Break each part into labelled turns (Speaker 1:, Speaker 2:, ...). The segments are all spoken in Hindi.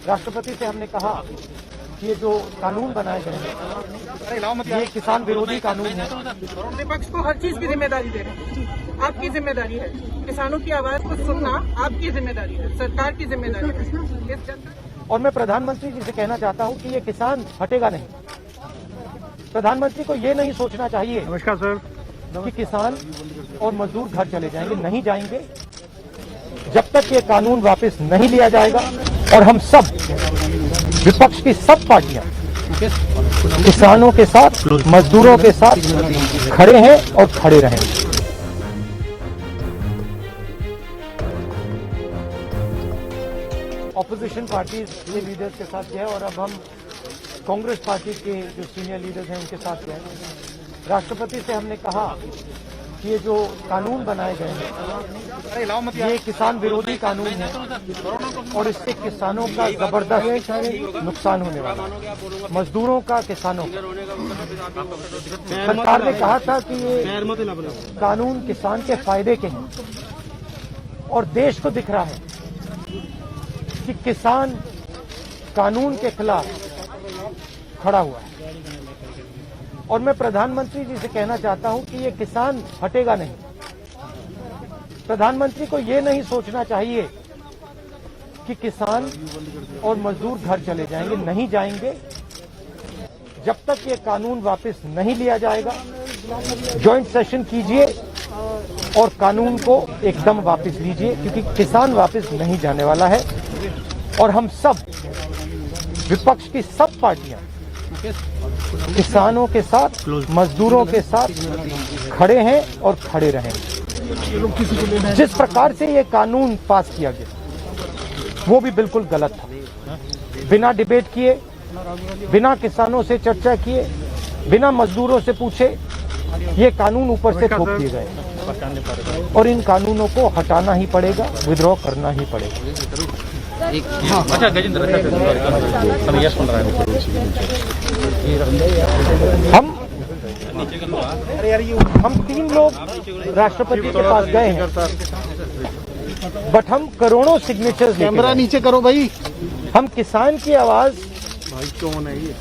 Speaker 1: राष्ट्रपति से हमने कहा कि ये जो कानून बनाए गए हैं ये किसान विरोधी कानून है।
Speaker 2: विपक्ष को हर चीज की जिम्मेदारी दे रहे हैं। आपकी जिम्मेदारी है, किसानों की आवाज को सुनना आपकी जिम्मेदारी है, सरकार की जिम्मेदारी है।
Speaker 1: और मैं प्रधानमंत्री जी से कहना चाहता हूं कि ये किसान हटेगा नहीं। प्रधानमंत्री को ये नहीं सोचना चाहिए
Speaker 3: नमस्कार सर
Speaker 1: कि किसान और मजदूर घर चले जाएंगे, नहीं जाएंगे जब तक ये कानून वापस नहीं लिया जाएगा। और हम सब विपक्ष की सब पार्टियां किसानों के साथ, मजदूरों के साथ खड़े हैं और खड़े रहेंगे। ऑपोजिशन पार्टीज के लीडर्स के साथ गए और अब हम कांग्रेस पार्टी के जो सीनियर लीडर्स हैं उनके साथ गए। राष्ट्रपति से हमने कहा कि ये जो कानून बनाए गए हैं ये किसान विरोधी कानून है और इससे किसानों का जबरदस्त नुकसान होने वाला है, मजदूरों का, किसानों का। सरकार ने कहा था कि ये कानून किसान के फायदे के हैं और देश को दिख रहा है कि किसान कानून के खिलाफ खड़ा हुआ है। और मैं प्रधानमंत्री जी से कहना चाहता हूं कि ये किसान हटेगा नहीं। प्रधानमंत्री को ये नहीं सोचना चाहिए कि किसान और मजदूर घर चले जाएंगे, नहीं जाएंगे जब तक ये कानून वापस नहीं लिया जाएगा। ज्वाइंट सेशन कीजिए और कानून को एकदम वापस लीजिए, क्योंकि किसान वापस नहीं जाने वाला है। और हम सब विपक्ष की सब पार्टियां किसानों के साथ, मजदूरों के साथ खड़े हैं और खड़े रहेंगे। जिस प्रकार से ये कानून पास किया गया वो भी बिल्कुल गलत था। बिना डिबेट किए, बिना किसानों से चर्चा किए, बिना मजदूरों से पूछे ये कानून ऊपर से थोप दिए गए और इन कानूनों को हटाना ही पड़ेगा, विद्रोह करना ही पड़ेगा।
Speaker 3: अच्छा गजेंद्र
Speaker 1: हम 3 लोग राष्ट्रपति के पास गए हैं, बट हम करोड़ों सिग्नेचर्स
Speaker 3: कैमरा नीचे करो भाई।
Speaker 1: हम किसान की आवाज
Speaker 3: भाई कौन है ये?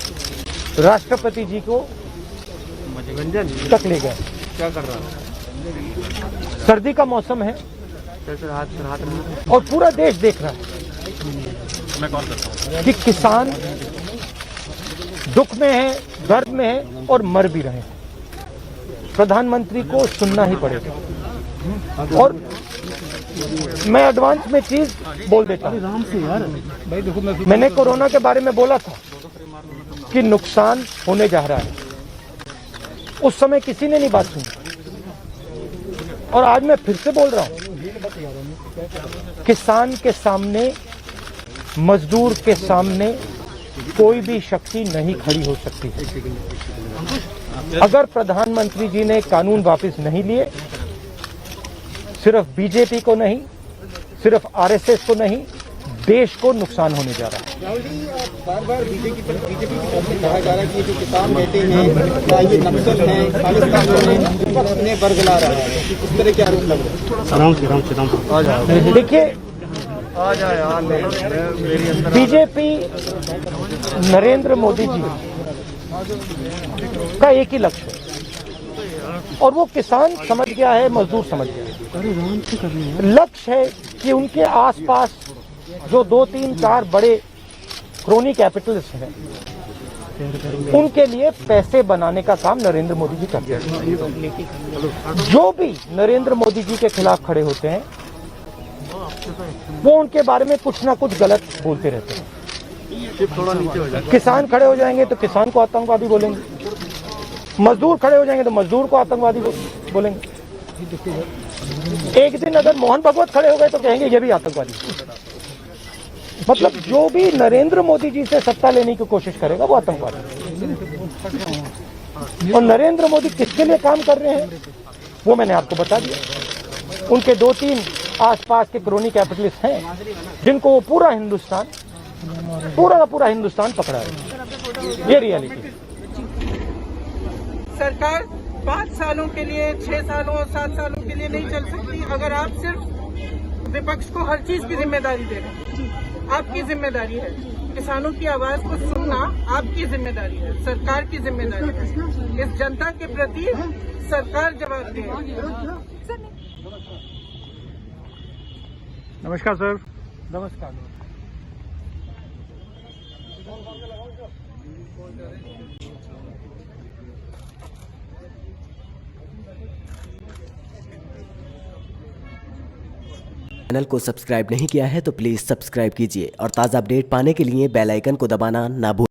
Speaker 1: राष्ट्रपति जी को तक ले गए।
Speaker 3: क्या कर रहा है?
Speaker 1: सर्दी का मौसम है और पूरा देश देख रहा है कि किसान दुख में है, दर्द में है और मर भी रहे हैं। प्रधानमंत्री को सुनना ही पड़ेगा। और मैं एडवांस में चीज बोल देता हूं। मैंने कोरोना के बारे में बोला था कि नुकसान होने जा रहा है, उस समय किसी ने नहीं बात सुनी। और आज मैं फिर से बोल रहा हूं, किसान के सामने, मजदूर के सामने कोई भी शक्ति नहीं खड़ी हो सकती। अगर प्रधानमंत्री जी ने कानून वापस नहीं लिए, सिर्फ बीजेपी को नहीं, सिर्फ आरएसएस को नहीं, देश को नुकसान होने जा रहा है।
Speaker 4: बार-बार बीजेपी की तरफ से कहा जा रहा है कि जो किसान बैठे हैं ये नक्सल हैं, खालिस्तान हैं, उन्हें बरगला रहा है। इस तरह के आरोप लग रहे हैं।
Speaker 1: देखिए, बीजेपी नरेंद्र मोदी जी का एक ही लक्ष्य है और वो किसान समझ गया है, मजदूर समझ गया है। लक्ष्य है कि उनके आसपास जो 2, 3, 4 बड़े क्रोनी कैपिटलिस्ट हैं उनके लिए पैसे बनाने का काम नरेंद्र मोदी जी करते हैं। जो भी नरेंद्र मोदी जी के खिलाफ खड़े होते हैं वो उनके बारे में कुछ ना कुछ गलत बोलते रहते हैं। किसान खड़े हो जाएंगे तो किसान को आतंकवादी बोलेंगे, मजदूर खड़े हो जाएंगे तो मजदूर को आतंकवादी बोलेंगे। एक दिन अगर मोहन भगवत खड़े हो गए तो कहेंगे ये भी आतंकवादी। मतलब जो भी नरेंद्र मोदी जी से सत्ता लेने की कोशिश करेगा वो आतंकवादी। और नरेंद्र मोदी किसके लिए काम कर रहे हैं वो मैंने आपको बता दिया। उनके 2-3 आसपास के क्रोनी कैपिटलिस्ट हैं जिनको वो पूरा हिंदुस्तान पकड़ा है। ये रियलिटी।
Speaker 2: सरकार 5 सालों के लिए, 6 सालों और 7 सालों के लिए नहीं चल सकती अगर आप सिर्फ विपक्ष को हर चीज की जिम्मेदारी दे रहे हैं। आपकी जिम्मेदारी है। किसानों की आवाज को सुनना आपकी जिम्मेदारी है, सरकार की जिम्मेदारी है। इस जनता के प्रति सरकार जवाबदेह है।
Speaker 3: नमस्कार सर।
Speaker 1: नमस्कार।
Speaker 5: चैनल को सब्सक्राइब नहीं किया है तो प्लीज़ सब्सक्राइब कीजिए और ताज़ा अपडेट पाने के लिए बेल आइकन को दबाना ना भूलें।